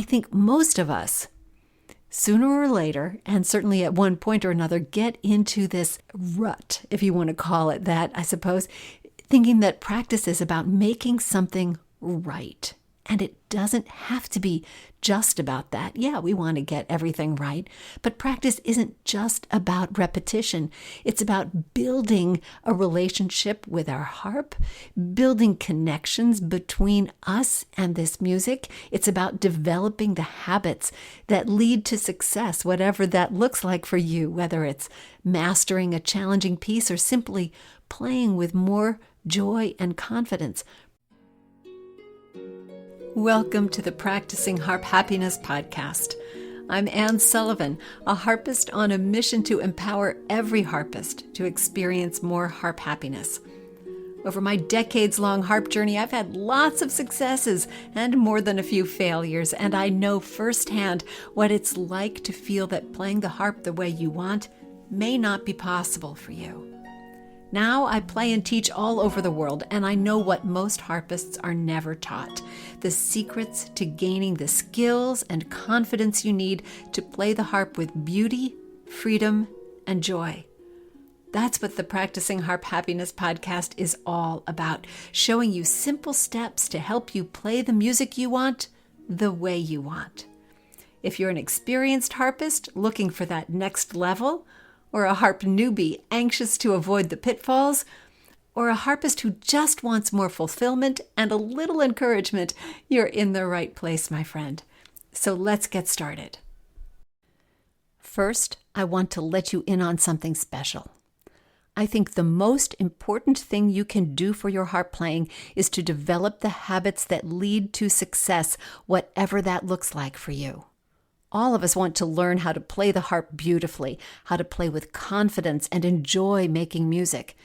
I think most of us, sooner or later, and certainly at one point or another, get into this rut, if you want to call it that, I suppose, thinking that practice is about making something right. And it doesn't have to be just about that. Yeah, we want to get everything right, but practice isn't just about repetition. It's about building a relationship with our harp, building connections between us and this music. It's about developing the habits that lead to success, whatever that looks like for you, whether it's mastering a challenging piece or simply playing with more joy and confidence. Welcome to the Practicing Harp Happiness podcast. I'm Anne Sullivan, a harpist on a mission to empower every harpist to experience more harp happiness. Over my decades-long harp journey, I've had lots of successes and more than a few failures, and I know firsthand what it's like to feel that playing the harp the way you want may not be possible for you. Now I play and teach all over the world, and I know what most harpists are never taught: the secrets to gaining the skills and confidence you need to play the harp with beauty, freedom, and joy. That's what the Practicing Harp Happiness podcast is all about, showing you simple steps to help you play the music you want the way you want. If you're an experienced harpist looking for that next level, or a harp newbie anxious to avoid the pitfalls, or a harpist who just wants more fulfillment and a little encouragement, you're in the right place, my friend. So let's get started. First, I want to let you in on something special. I think the most important thing you can do for your harp playing is to develop the habits that lead to success, whatever that looks like for you. All of us want to learn how to play the harp beautifully, how to play with confidence and enjoy making music.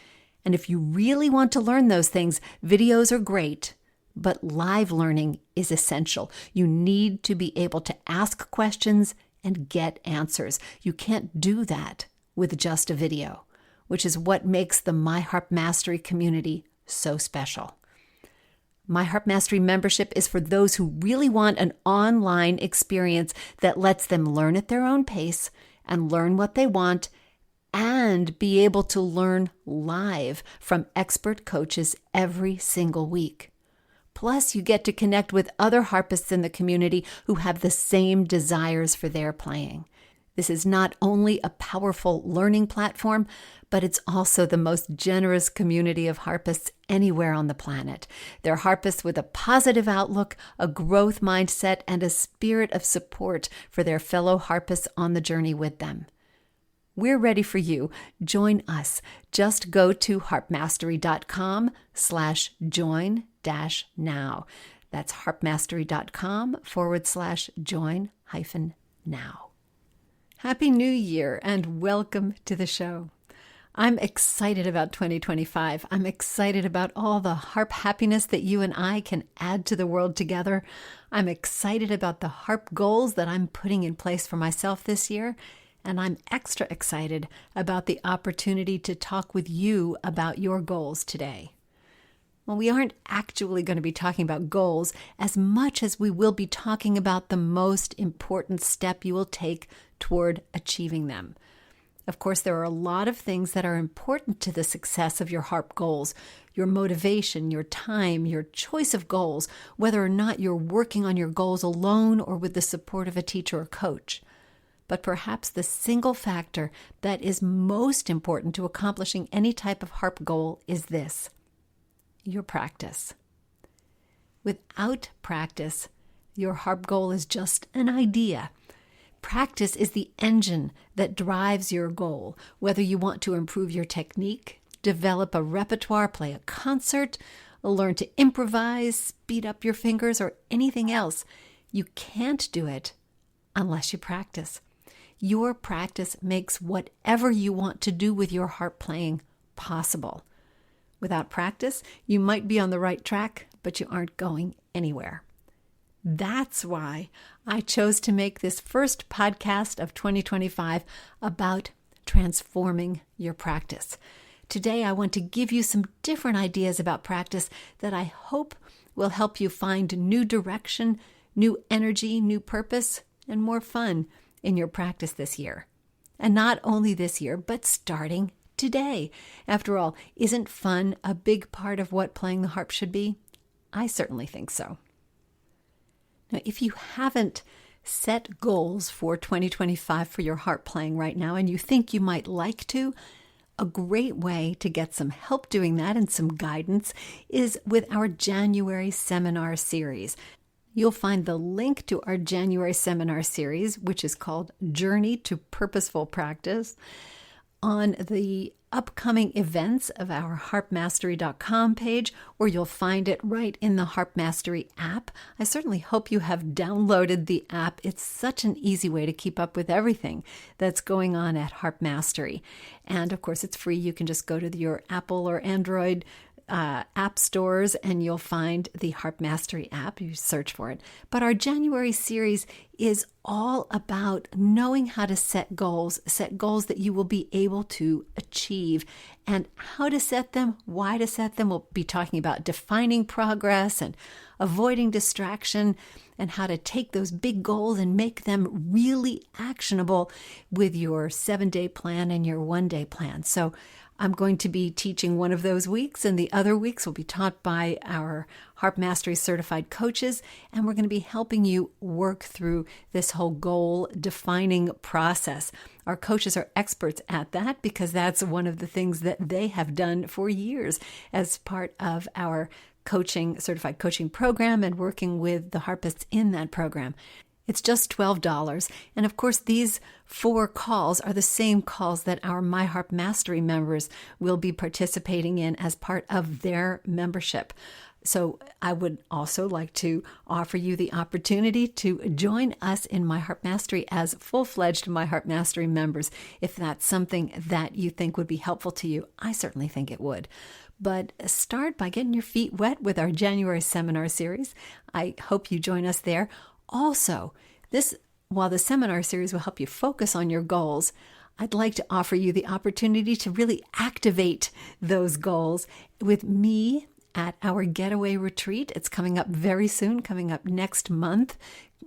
And if you really want to learn those things, videos are great, but live learning is essential. You need to be able to ask questions and get answers. You can't do that with just a video, which is what makes the My Harp Mastery community so special. My Harp Mastery membership is for those who really want an online experience that lets them learn at their own pace and learn what they want and be able to learn live from expert coaches every single week. Plus, you get to connect with other harpists in the community who have the same desires for their playing. This is not only a powerful learning platform, but it's also the most generous community of harpists anywhere on the planet. They're harpists with a positive outlook, a growth mindset, and a spirit of support for their fellow harpists on the journey with them. We're ready for you. Join us. Just go to harpmastery.com/join-now. That's harpmastery.com/join-now. Happy New Year and welcome to the show. I'm excited about 2025. I'm excited about all the harp happiness that you and I can add to the world together. I'm excited about the harp goals that I'm putting in place for myself this year. And I'm extra excited about the opportunity to talk with you about your goals today. Well, we aren't actually going to be talking about goals as much as we will be talking about the most important step you will take toward achieving them. Of course, there are a lot of things that are important to the success of your harp goals: your motivation, your time, your choice of goals, whether or not you're working on your goals alone or with the support of a teacher or coach. But perhaps the single factor that is most important to accomplishing any type of harp goal is this: your practice. Without practice, your harp goal is just an idea. Practice is the engine that drives your goal. Whether you want to improve your technique, develop a repertoire, play a concert, learn to improvise, speed up your fingers, or anything else, you can't do it unless you practice. Your practice makes whatever you want to do with your harp playing possible. Without practice, you might be on the right track, but you aren't going anywhere. That's why I chose to make this first podcast of 2025 about transforming your practice. Today, I want to give you some different ideas about practice that I hope will help you find new direction, new energy, new purpose, and more fun in your practice this year. And not only this year, but starting today. After all, isn't fun a big part of what playing the harp should be? I certainly think so. Now, if you haven't set goals for 2025 for your harp playing right now, and you think you might like to, a great way to get some help doing that and some guidance is with our January seminar series. You'll find the link to our January seminar series, which is called Journey to Purposeful Practice, on the upcoming events of our harpmastery.com page, or you'll find it right in the Harp Mastery app. I certainly hope you have downloaded the app. It's such an easy way to keep up with everything that's going on at Harp Mastery. And of course, it's free. You can just go to your Apple or Android app stores and you'll find the Harp Mastery app. You search for it. But our January series is all about knowing how to set goals that you will be able to achieve, and how to set them, why to set them. We'll be talking about defining progress and avoiding distraction, and how to take those big goals and make them really actionable with your 7-day plan and your 1-day plan. So I'm going to be teaching one of those weeks, and the other weeks will be taught by our Harp Mastery certified coaches, and we're going to be helping you work through this whole goal defining process. Our coaches are experts at that because that's one of the things that they have done for years as part of our certified coaching program and working with the harpists in that program. It's just $12. And of course, these 4 calls are the same calls that our My Harp Mastery members will be participating in as part of their membership. So I would also like to offer you the opportunity to join us in My Harp Mastery as full-fledged My Harp Mastery members, if that's something that you think would be helpful to you. I certainly think it would. But start by getting your feet wet with our January seminar series. I hope you join us there. Also, while the seminar series will help you focus on your goals, I'd like to offer you the opportunity to really activate those goals with me at our getaway retreat. It's coming up very soon, coming up next month,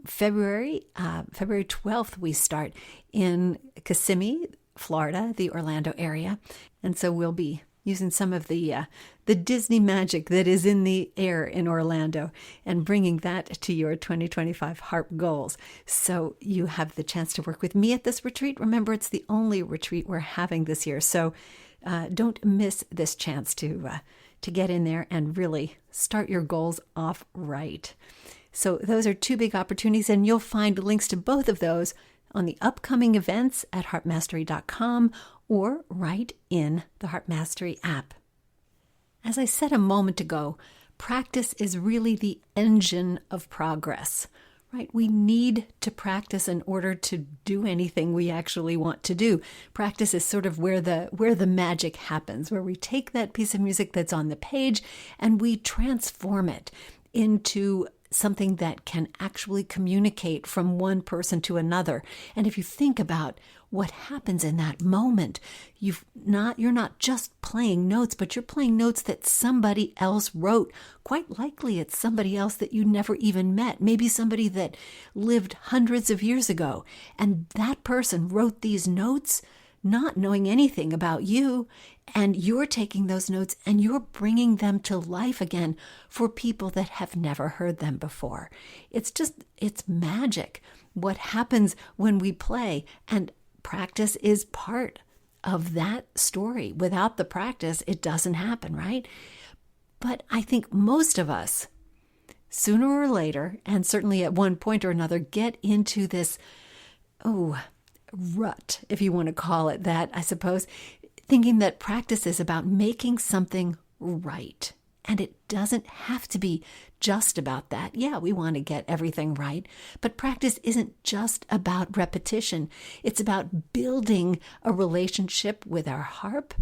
February 12th. We start in Kissimmee, Florida, the Orlando area, and so we'll be using some of the Disney magic that is in the air in Orlando and bringing that to your 2025 harp goals. So you have the chance to work with me at this retreat. Remember, it's the only retreat we're having this year, so don't miss this chance to get in there and really start your goals off right. So those are 2 big opportunities, and you'll find links to both of those on the upcoming events at harpmastery.com or right in the Harp Mastery app. As I said a moment ago, practice is really the engine of progress, right? We need to practice in order to do anything we actually want to do. Practice is sort of where the magic happens, where we take that piece of music that's on the page and we transform it into something that can actually communicate from one person to another. And if you think about what happens in that moment, you're not just playing notes, but you're playing notes that somebody else wrote. Quite likely it's somebody else that you never even met, maybe somebody that lived hundreds of years ago. And that person wrote these notes not knowing anything about you, and you're taking those notes and you're bringing them to life again for people that have never heard them before. It's magic what happens when we play, and practice is part of that story. Without the practice, it doesn't happen, right? But I think most of us, sooner or later, and certainly at one point or another, get into this, rut, if you want to call it that, I suppose, thinking that practice is about making something right. And it doesn't have to be just about that. Yeah, we want to get everything right, but practice isn't just about repetition. It's about building a relationship with our harp,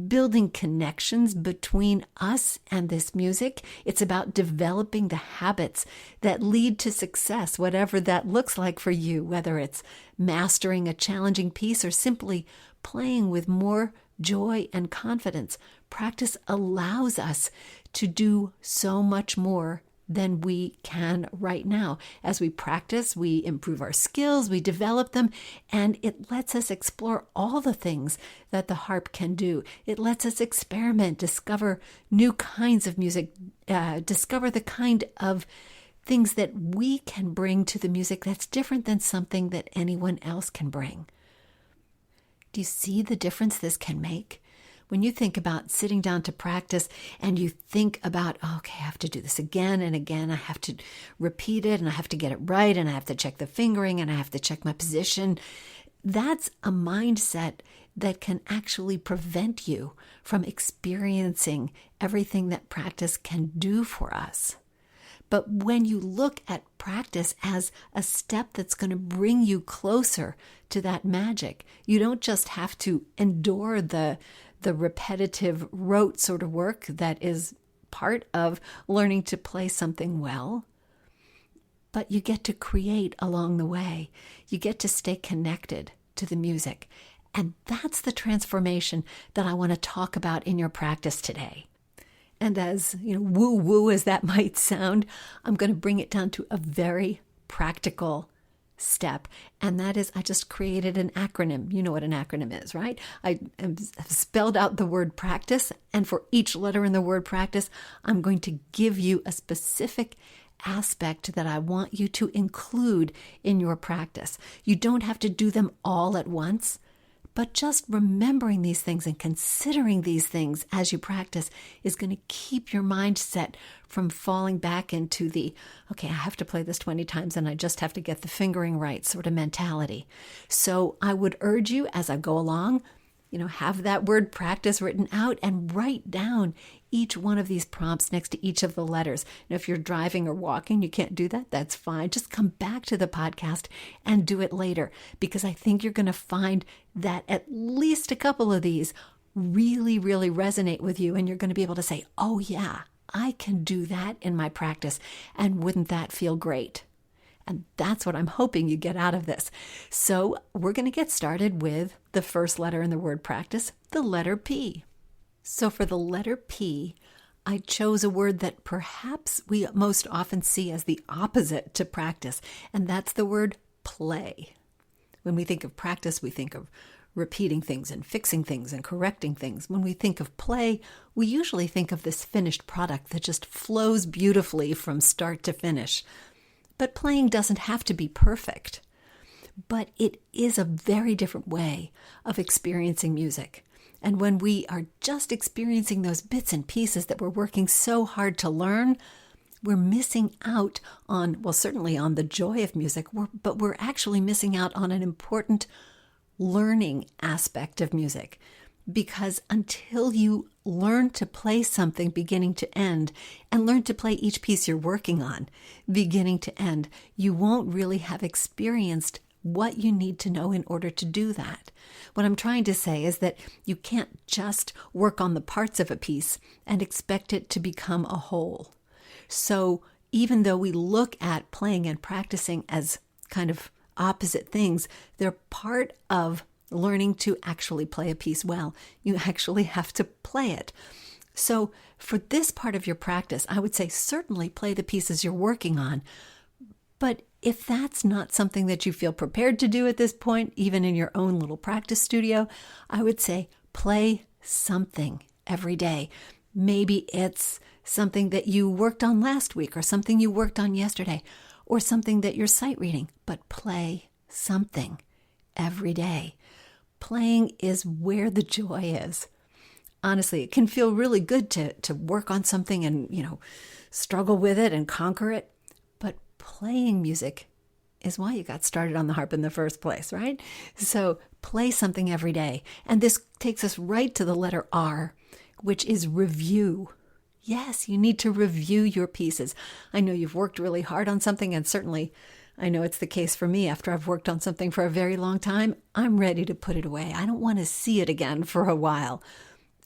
building connections between us and this music. It's about developing the habits that lead to success, whatever that looks like for you, whether it's mastering a challenging piece or simply playing with more joy and confidence. Practice allows us to do so much more than we can right now. As we practice, we improve our skills, we develop them, and it lets us explore all the things that the harp can do. It lets us experiment, discover new kinds of music, discover the kind of things that we can bring to the music that's different than something that anyone else can bring. Do you see the difference this can make? When you think about sitting down to practice and you think about, okay, I have to do this again and again, I have to repeat it and I have to get it right and I have to check the fingering and I have to check my position, that's a mindset that can actually prevent you from experiencing everything that practice can do for us. But when you look at practice as a step that's going to bring you closer to that magic, you don't just have to endure the repetitive rote sort of work that is part of learning to play something well, but you get to create along the way. You get to stay connected to the music. And that's the transformation that I want to talk about in your practice today. And as woo-woo as that might sound, I'm going to bring it down to a very practical step. And that is, I just created an acronym. You know what an acronym is, right? I have spelled out the word practice. And for each letter in the word practice, I'm going to give you a specific aspect that I want you to include in your practice. You don't have to do them all at once. But just remembering these things and considering these things as you practice is going to keep your mindset from falling back into the, okay, I have to play this 20 times and I just have to get the fingering right sort of mentality. So I would urge you as I go along, have that word practice written out and write down each one of these prompts next to each of the letters. Now, if you're driving or walking, you can't do that. That's fine. Just come back to the podcast and do it later, because I think you're going to find that at least a couple of these really, really resonate with you. And you're going to be able to say, oh yeah, I can do that in my practice. And wouldn't that feel great? And that's what I'm hoping you get out of this. So we're going to get started with the first letter in the word practice, the letter P. So for the letter P, I chose a word that perhaps we most often see as the opposite to practice, and that's the word play. When we think of practice, we think of repeating things and fixing things and correcting things. When we think of play, we usually think of this finished product that just flows beautifully from start to finish. But playing doesn't have to be perfect. But it is a very different way of experiencing music. And when we are just experiencing those bits and pieces that we're working so hard to learn, we're missing out on, well, certainly on the joy of music, but we're actually missing out on an important learning aspect of music. Because until you learn to play something beginning to end and learn to play each piece you're working on beginning to end, you won't really have experienced what you need to know in order to do that. What I'm trying to say is that you can't just work on the parts of a piece and expect it to become a whole. So even though we look at playing and practicing as kind of opposite things, they're part of learning to actually play a piece well. You actually have to play it. So for this part of your practice, I would say certainly play the pieces you're working on. But if that's not something that you feel prepared to do at this point, even in your own little practice studio, I would say play something every day. Maybe it's something that you worked on last week or something you worked on yesterday or something that you're sight reading, but play something every day. Playing is where the joy is. Honestly, it can feel really good to work on something and, struggle with it and conquer it. But playing music is why you got started on the harp in the first place, right? So play something every day. And this takes us right to the letter R, which is review. Yes, you need to review your pieces. I know you've worked really hard on something, and certainly I know it's the case for me. After I've worked on something for a very long time, I'm ready to put it away. I don't want to see it again for a while.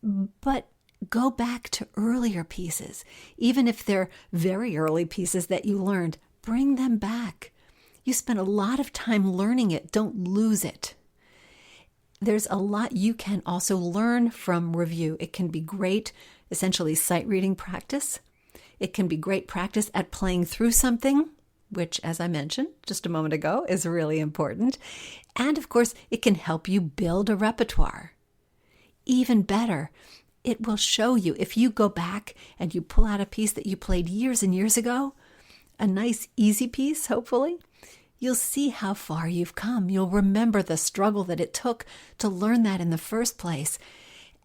But go back to earlier pieces. Even if they're very early pieces that you learned, bring them back. You spent a lot of time learning it. Don't lose it. There's a lot you can also learn from review. It can be great, essentially sight reading practice. It can be great practice at playing through something, which, as I mentioned just a moment ago, is really important. And of course, it can help you build a repertoire. Even better, it will show you, if you go back and you pull out a piece that you played years and years ago, a nice, easy piece, hopefully, you'll see how far you've come. You'll remember the struggle that it took to learn that in the first place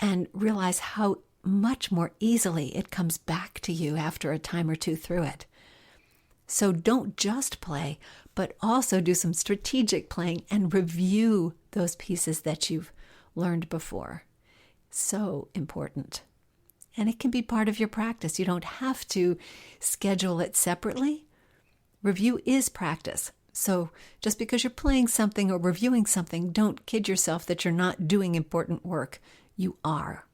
and realize how much more easily it comes back to you after a time or two through it. So don't just play, but also do some strategic playing and review those pieces that you've learned before. So important. And it can be part of your practice. You don't have to schedule it separately. Review is practice. So just because you're playing something or reviewing something, don't kid yourself that you're not doing important work. You are.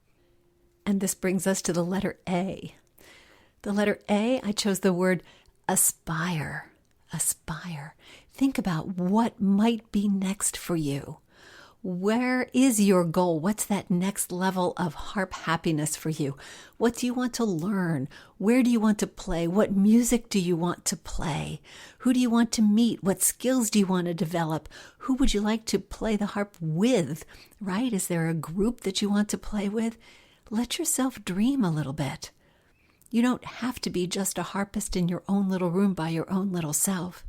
And this brings us to the letter A. The letter A, I chose the word aspire. Aspire. Think about what might be next for you. Where is your goal? What's that next level of harp happiness for you? What do you want to learn? Where do you want to play? What music do you want to play? Who do you want to meet? What skills do you want to develop? Who would you like to play the harp with, right? Is there a group that you want to play with? Let yourself dream a little bit. You don't have to be just a harpist in your own little room by your own little self.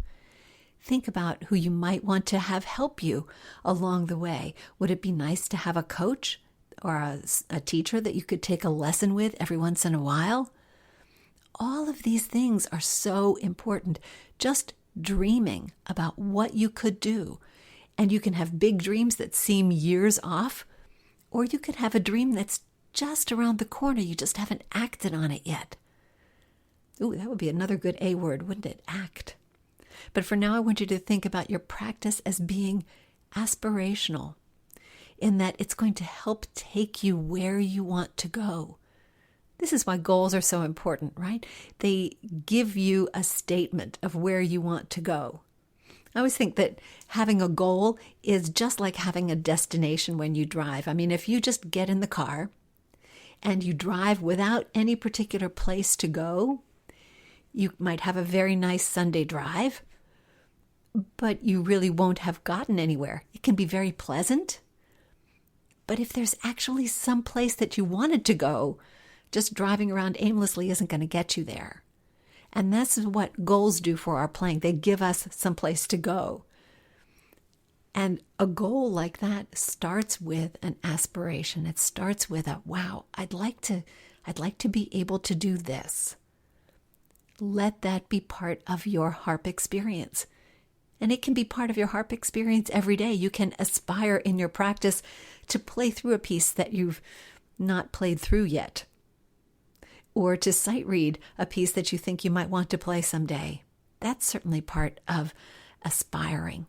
Think about who you might want to have help you along the way. Would it be nice to have a coach or a teacher that you could take a lesson with every once in a while? All of these things are so important. Just dreaming about what you could do. And you can have big dreams that seem years off, or you could have a dream that's just around the corner. You just haven't acted on it yet. Ooh, that would be another good A word, wouldn't it? Act. But for now, I want you to think about your practice as being aspirational, in that it's going to help take you where you want to go. This is why goals are so important, right? They give you a statement of where you want to go. I always think that having a goal is just like having a destination when you drive. I mean, if you just get in the car and you drive without any particular place to go, you might have a very nice Sunday drive, but you really won't have gotten anywhere. It can be very pleasant, but if there's actually some place that you wanted to go, just driving around aimlessly isn't going to get you there. And that's what goals do for our playing. They give us some place to go. And a goal like that starts with an aspiration. It starts with a, wow, I'd like to be able to do this. Let that be part of your harp experience. And it can be part of your harp experience every day. You can aspire in your practice to play through a piece that you've not played through yet, or to sight read a piece that you think you might want to play someday. That's certainly part of aspiring.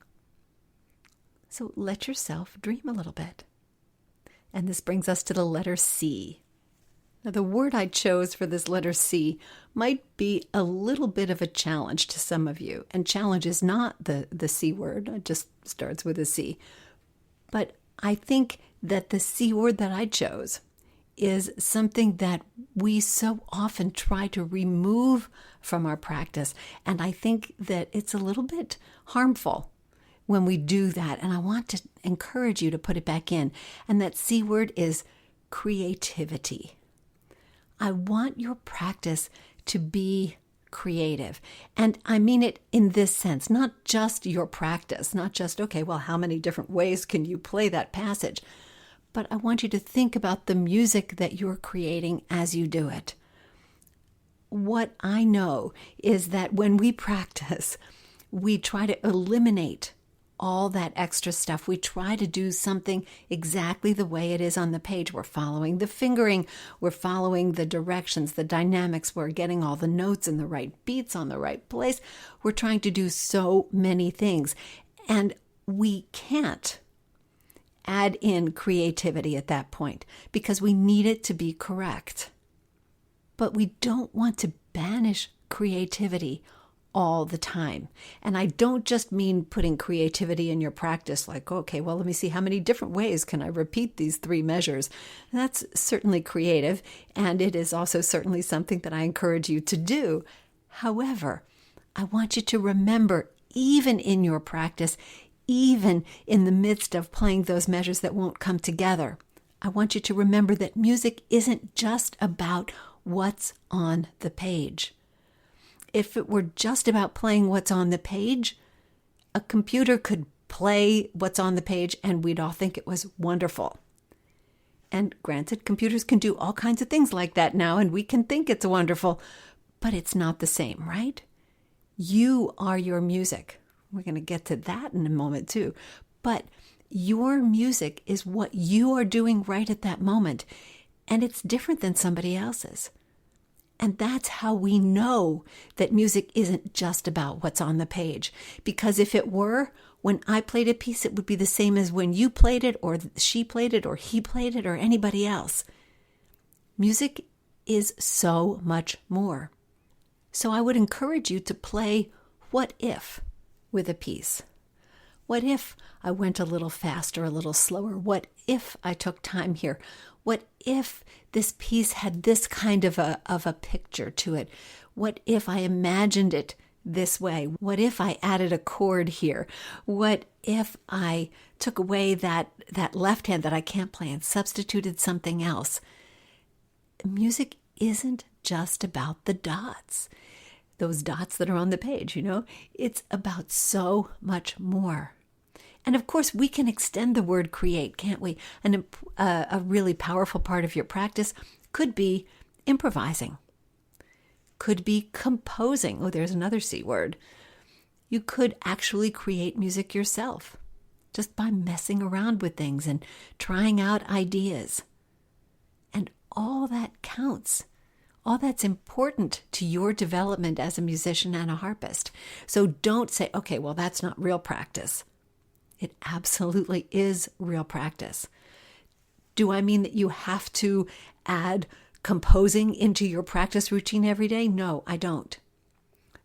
So let yourself dream a little bit. And this brings us to the letter C. Now, the word I chose for this letter C might be a little bit of a challenge to some of you. And challenge is not the C word. It just starts with a C. But I think that the C word that I chose is something that we so often try to remove from our practice. And I think that it's a little bit harmful when we do that. And I want to encourage you to put it back in. And that C word is creativity. I want your practice to be creative. And I mean it in this sense, not just your practice, not just, okay, well, how many different ways can you play that passage? But I want you to think about the music that you're creating as you do it. What I know is that when we practice, we try to eliminate all that extra stuff. We try to do something exactly the way it is on the page. We're following the fingering. We're following the directions, the dynamics. We're getting all the notes in the right beats on the right place. We're trying to do so many things. And we can't add in creativity at that point because we need it to be correct. But we don't want to banish creativity all the time. And I don't just mean putting creativity in your practice, like, okay, well, let me see how many different ways can I repeat these 3 measures. That's certainly creative, and it is also certainly something that I encourage you to do. However, I want you to remember, even in your practice, even in the midst of playing those measures that won't come together, I want you to remember that music isn't just about what's on the page. If it were just about playing what's on the page, a computer could play what's on the page and we'd all think it was wonderful. And granted, computers can do all kinds of things like that now, and we can think it's wonderful, but it's not the same, right? You are your music. We're going to get to that in a moment too. But your music is what you are doing right at that moment, and it's different than somebody else's. And that's how we know that music isn't just about what's on the page. Because if it were, when I played a piece, it would be the same as when you played it, or she played it, or he played it, or anybody else. Music is so much more. So I would encourage you to play what if with a piece. What if I went a little faster, a little slower? What if I took time here? What if this piece had this kind of a picture to it? What if I imagined it this way? What if I added a chord here? What if I took away that left hand that I can't play and substituted something else? Music isn't just about the dots. Those dots that are on the page, it's about so much more. And of course, we can extend the word create, can't we? And a really powerful part of your practice could be improvising, could be composing. Oh, there's another C word. You could actually create music yourself just by messing around with things and trying out ideas. And all that counts. All that's important to your development as a musician and a harpist. So don't say, okay, well, that's not real practice. It absolutely is real practice. Do I mean that you have to add composing into your practice routine every day? No, I don't.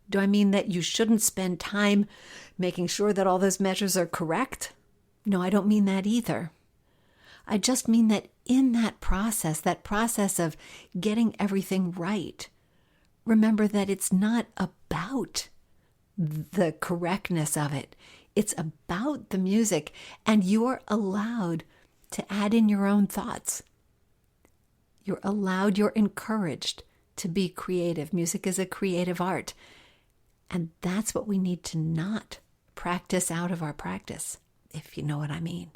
Do I mean that you shouldn't spend time making sure that all those measures are correct? No, I don't mean that either. I just mean that in that process of getting everything right, remember that it's not about the correctness of it. It's about the music, and you're allowed to add in your own thoughts. You're encouraged to be creative. Music is a creative art, and that's what we need to not practice out of our practice, if you know what I mean.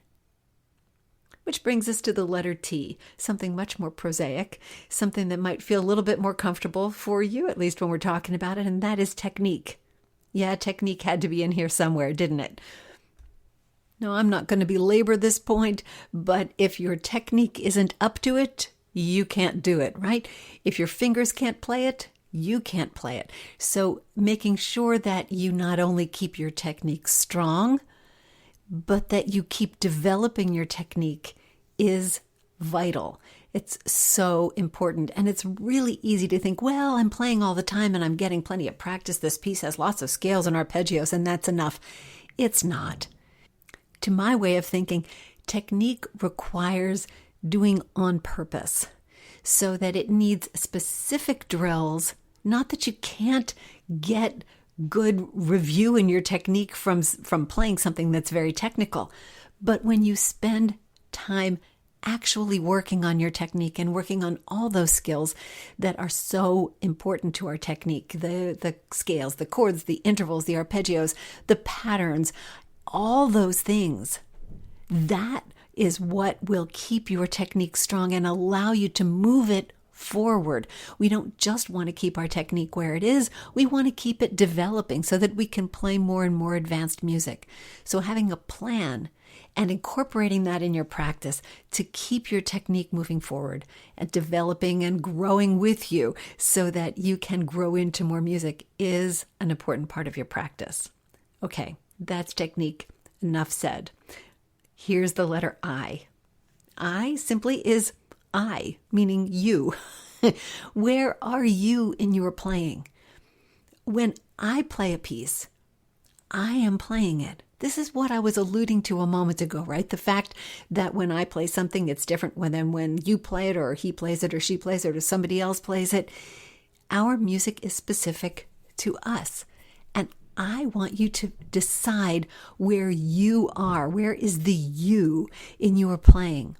Which brings us to the letter T, something much more prosaic, something that might feel a little bit more comfortable for you, at least when we're talking about it, and that is technique. Yeah, technique had to be in here somewhere, didn't it? No, I'm not going to belabor this point, but if your technique isn't up to it, you can't do it, right? If your fingers can't play it, you can't play it. So making sure that you not only keep your technique strong, but that you keep developing your technique is vital. It's so important. And it's really easy to think, well, I'm playing all the time and I'm getting plenty of practice. This piece has lots of scales and arpeggios, and that's enough. It's not. To my way of thinking, technique requires doing on purpose, so that it needs specific drills. Not that you can't get good review in your technique from playing something that's very technical, but when you spend time actually working on your technique and working on all those skills that are so important to our technique, the scales, the chords, the intervals, the arpeggios, the patterns, all those things, that is what will keep your technique strong and allow you to move it forward. We don't just want to keep our technique where it is. We want to keep it developing so that we can play more and more advanced music. So having a plan and incorporating that in your practice to keep your technique moving forward and developing and growing with you so that you can grow into more music is an important part of your practice. Okay, that's technique. Enough said. Here's the letter I. I simply is I, meaning you. Where are you in your playing? When I play a piece, I am playing it. This is what I was alluding to a moment ago, right? The fact that when I play something, it's different than when you play it or he plays it or she plays it or somebody else plays it. Our music is specific to us. And I want you to decide where you are. Where is the you in your playing?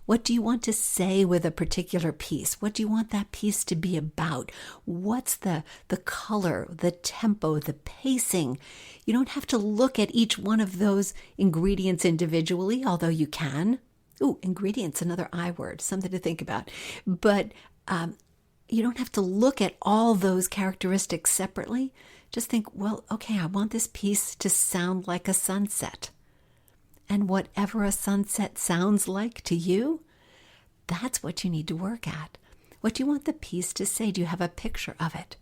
What do you want to say with a particular piece? What do you want that piece to be about? What's the color, the tempo, the pacing? You don't have to look at each one of those ingredients individually, although you can. Ooh, ingredients, another I word, something to think about. But you don't have to look at all those characteristics separately. Just think, well, okay, I want this piece to sound like a sunset. And whatever a sunset sounds like to you, that's what you need to work at. What do you want the piece to say? Do you have a picture of it?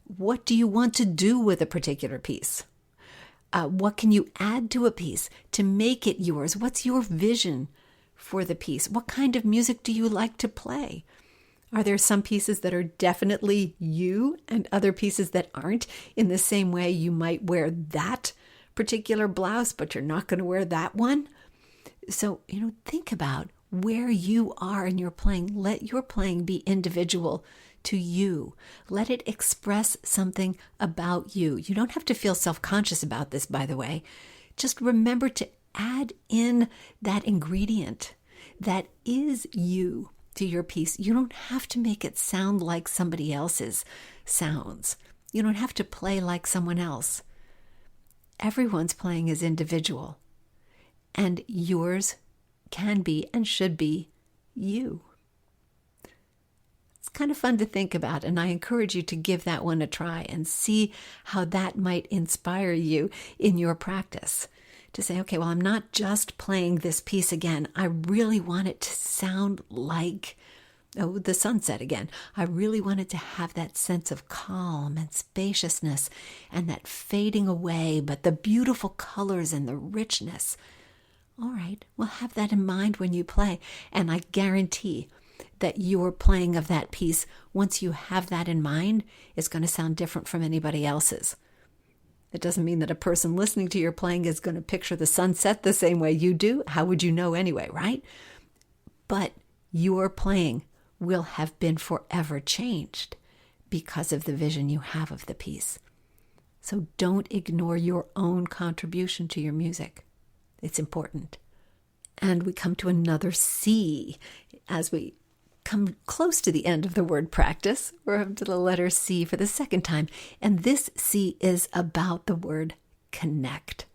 What do you want to do with a particular piece? What can you add to a piece to make it yours? What's your vision for the piece? What kind of music do you like to play? Are there some pieces that are definitely you and other pieces that aren't? In the same way you might wear that particular blouse, but you're not going to wear that one. So, think about where you are in your playing. Let your playing be individual to you. Let it express something about you. You don't have to feel self-conscious about this, by the way. Just remember to add in that ingredient that is you to your piece. You don't have to make it sound like somebody else's sounds. You don't have to play like someone else. Everyone's playing is individual, and yours can be and should be you. It's kind of fun to think about, and I encourage you to give that one a try and see how that might inspire you in your practice. To say, okay, well, I'm not just playing this piece again. I really want it to sound like the sunset again. I really wanted to have that sense of calm and spaciousness and that fading away, but the beautiful colors and the richness. All right, well, have that in mind when you play. And I guarantee that your playing of that piece, once you have that in mind, is going to sound different from anybody else's. It doesn't mean that a person listening to your playing is going to picture the sunset the same way you do. How would you know anyway, right? But your playing will have been forever changed because of the vision you have of the piece. So don't ignore your own contribution to your music. It's important. And we come to another C as we come close to the end of the word practice. We're up to the letter C for the second time. And this C is about the word connect.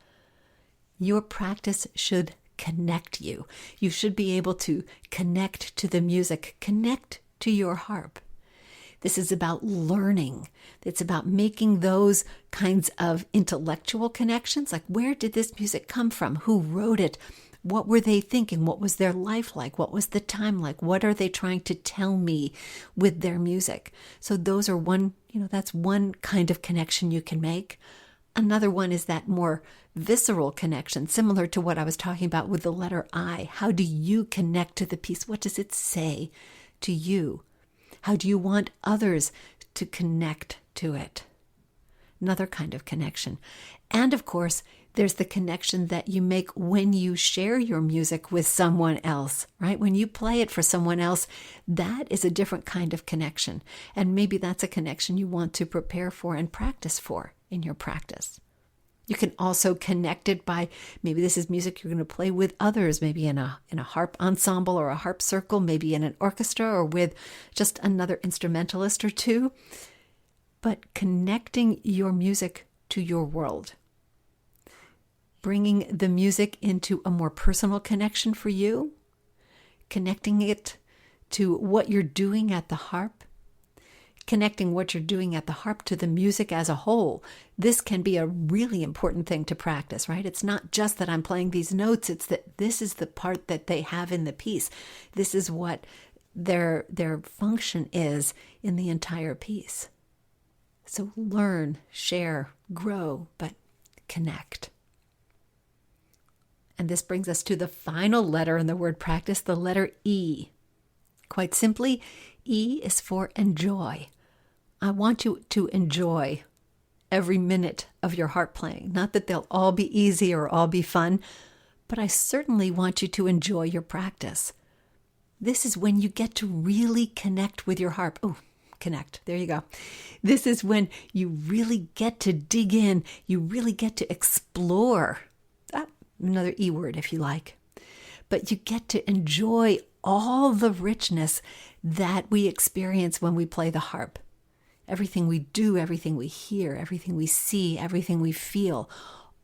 Your practice should connect you. You should be able to connect to the music, connect to your harp. This is about learning. It's about making those kinds of intellectual connections, like where did this music come from? Who wrote it? What were they thinking? What was their life like? What was the time like? What are they trying to tell me with their music? So those are that's one kind of connection you can make. Another one is that more visceral connection, similar to what I was talking about with the letter I. How do you connect to the piece? What does it say to you? How do you want others to connect to it? Another kind of connection. And of course, there's the connection that you make when you share your music with someone else, right? When you play it for someone else, that is a different kind of connection. And maybe that's a connection you want to prepare for and practice for in your practice. You can also connect it by, maybe this is music you're going to play with others, maybe in a harp ensemble or a harp circle, maybe in an orchestra or with just another instrumentalist or two. But connecting your music to your world. Bringing the music into a more personal connection for you. Connecting it to what you're doing at the harp. Connecting what you're doing at the harp to the music as a whole. This can be a really important thing to practice, right? It's not just that I'm playing these notes, it's that this is the part that they have in the piece. This is what their function is in the entire piece. So learn, share, grow, but connect. And this brings us to the final letter in the word practice, the letter E. Quite simply, E is for enjoy. I want you to enjoy every minute of your harp playing. Not that they'll all be easy or all be fun, but I certainly want you to enjoy your practice. This is when you get to really connect with your harp. Oh, connect. There you go. This is when you really get to dig in. You really get to explore. Another E word if you like. But you get to enjoy all the richness that we experience when we play the harp. Everything we do, everything we hear, everything we see, everything we feel,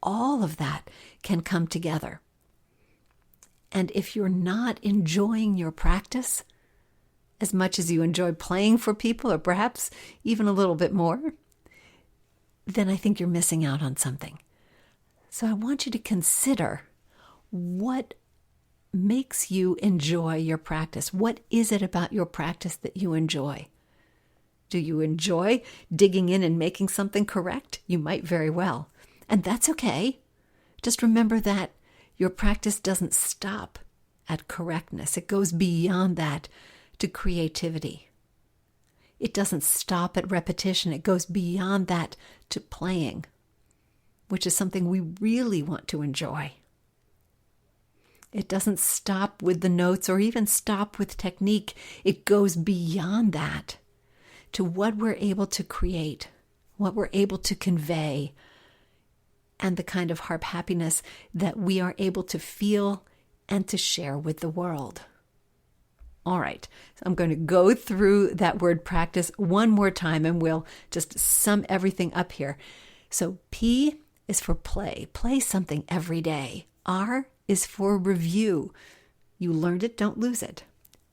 all of that can come together. And if you're not enjoying your practice as much as you enjoy playing for people, or perhaps even a little bit more, then I think you're missing out on something. So I want you to consider what makes you enjoy your practice. What is it about your practice that you enjoy? Do you enjoy digging in and making something correct? You might very well. And that's okay. Just remember that your practice doesn't stop at correctness. It goes beyond that to creativity. It doesn't stop at repetition. It goes beyond that to playing, which is something we really want to enjoy. It doesn't stop with the notes or even stop with technique. It goes beyond that to what we're able to create, what we're able to convey, and the kind of harp happiness that we are able to feel and to share with the world. All right, so I'm going to go through that word practice one more time and we'll just sum everything up here. So P is for play. Play something every day. R is for review. You learned it, don't lose it.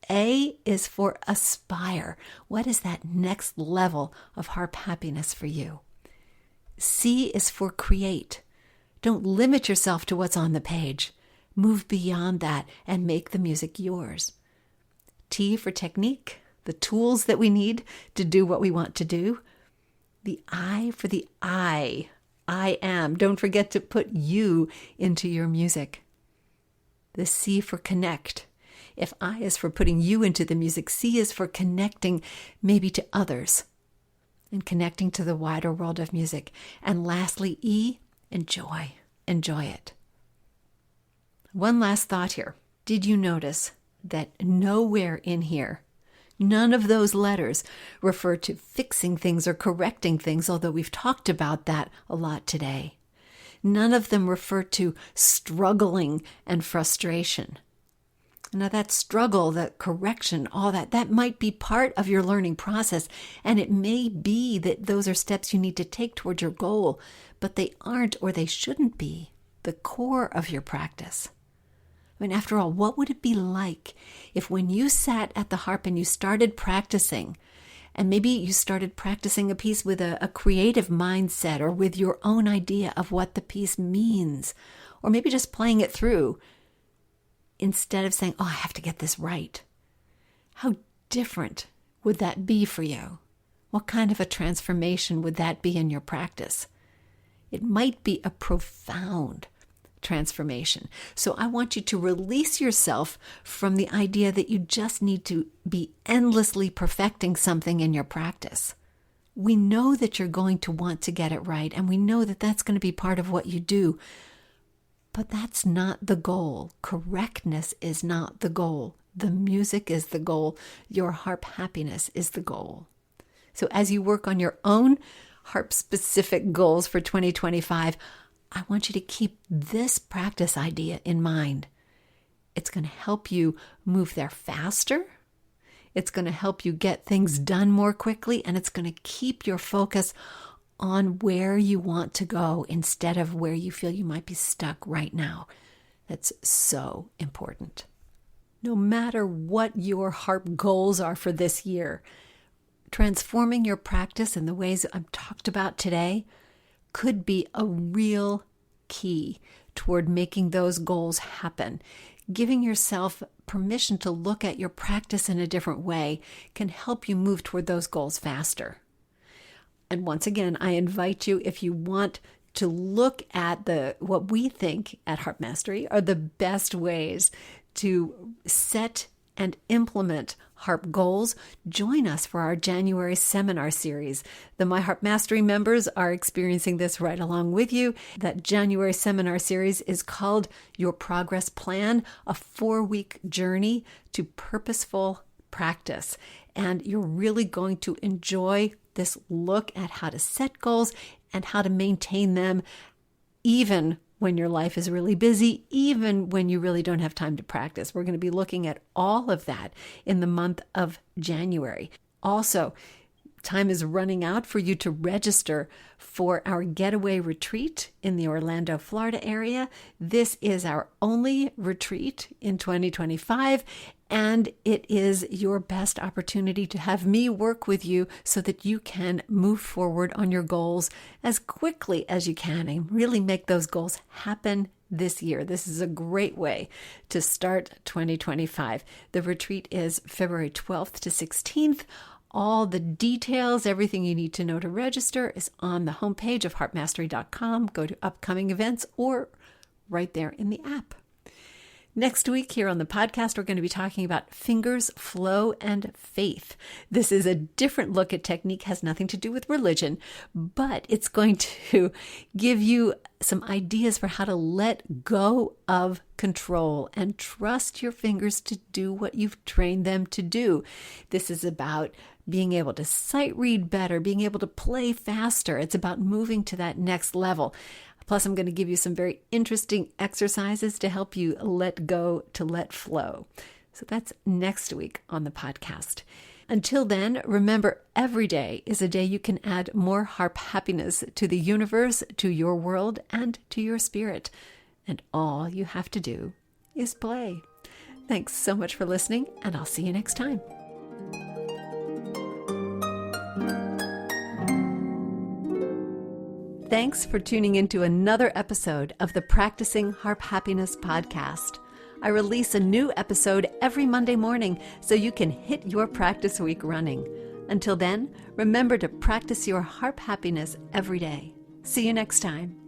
A is for aspire. What is that next level of harp happiness for you? C is for create. Don't limit yourself to what's on the page. Move beyond that and make the music yours. T for technique, the tools that we need to do what we want to do. The I for the I am. Don't forget to put you into your music. The C for connect. If I is for putting you into the music, C is for connecting maybe to others and connecting to the wider world of music. And lastly, E, enjoy. Enjoy it. One last thought here. Did you notice that nowhere in here, none of those letters refer to fixing things or correcting things, although we've talked about that a lot today. None of them refer to struggling and frustration. Now that struggle, that correction, all that might be part of your learning process, and it may be that those are steps you need to take toward your goal, but they aren't, or they shouldn't be, the core of your practice. I mean, after all, what would it be like if when you sat at the harp and you started practicing, and maybe you started practicing a piece with a creative mindset or with your own idea of what the piece means, or maybe just playing it through, instead of saying, oh, I have to get this right. How different would that be for you? What kind of a transformation would that be in your practice? It might be a profound transformation. So I want you to release yourself from the idea that you just need to be endlessly perfecting something in your practice. We know that you're going to want to get it right, and we know that that's going to be part of what you do. But that's not the goal. Correctness is not the goal. The music is the goal. Your harp happiness is the goal. So as you work on your own harp-specific goals for 2025, I want you to keep this practice idea in mind. It's going to help you move there faster. It's going to help you get things done more quickly, and it's going to keep your focus on where you want to go instead of where you feel you might be stuck right now. That's so important. No matter what your harp goals are for this year, transforming your practice in the ways I've talked about today could be a real key toward making those goals happen. Giving yourself permission to look at your practice in a different way can help you move toward those goals faster. And once again, I invite you, if you want to look at what we think at Harp Mastery are the best ways to set and implement Harp goals, join us for our January seminar series. The My Harp Mastery members are experiencing this right along with you. That January seminar series is called Your Progress Plan, a 4-week journey to purposeful practice. And you're really going to enjoy this look at how to set goals and how to maintain them even when your life is really busy, even when you really don't have time to practice. We're going to be looking at all of that in the month of January. Also, time is running out for you to register for our getaway retreat in the Orlando, Florida area. This is our only retreat in 2025, and it is your best opportunity to have me work with you so that you can move forward on your goals as quickly as you can and really make those goals happen this year. This is a great way to start 2025. The retreat is February 12th to 16th. All the details, everything you need to know to register is on the homepage of harpmastery.com. Go to upcoming events or right there in the app. Next week here on the podcast, we're going to be talking about fingers, flow, and faith. This is a different look at technique, has nothing to do with religion, but it's going to give you some ideas for how to let go of control and trust your fingers to do what you've trained them to do. This is about being able to sight read better, being able to play faster. It's about moving to that next level. Plus, I'm going to give you some very interesting exercises to help you let go, to let flow. So that's next week on the podcast. Until then, remember, every day is a day you can add more harp happiness to the universe, to your world, and to your spirit. And all you have to do is play. Thanks so much for listening, and I'll see you next time. Thanks for tuning into another episode of the Practicing Harp Happiness podcast. I release a new episode every Monday morning so you can hit your practice week running. Until then, remember to practice your harp happiness every day. See you next time.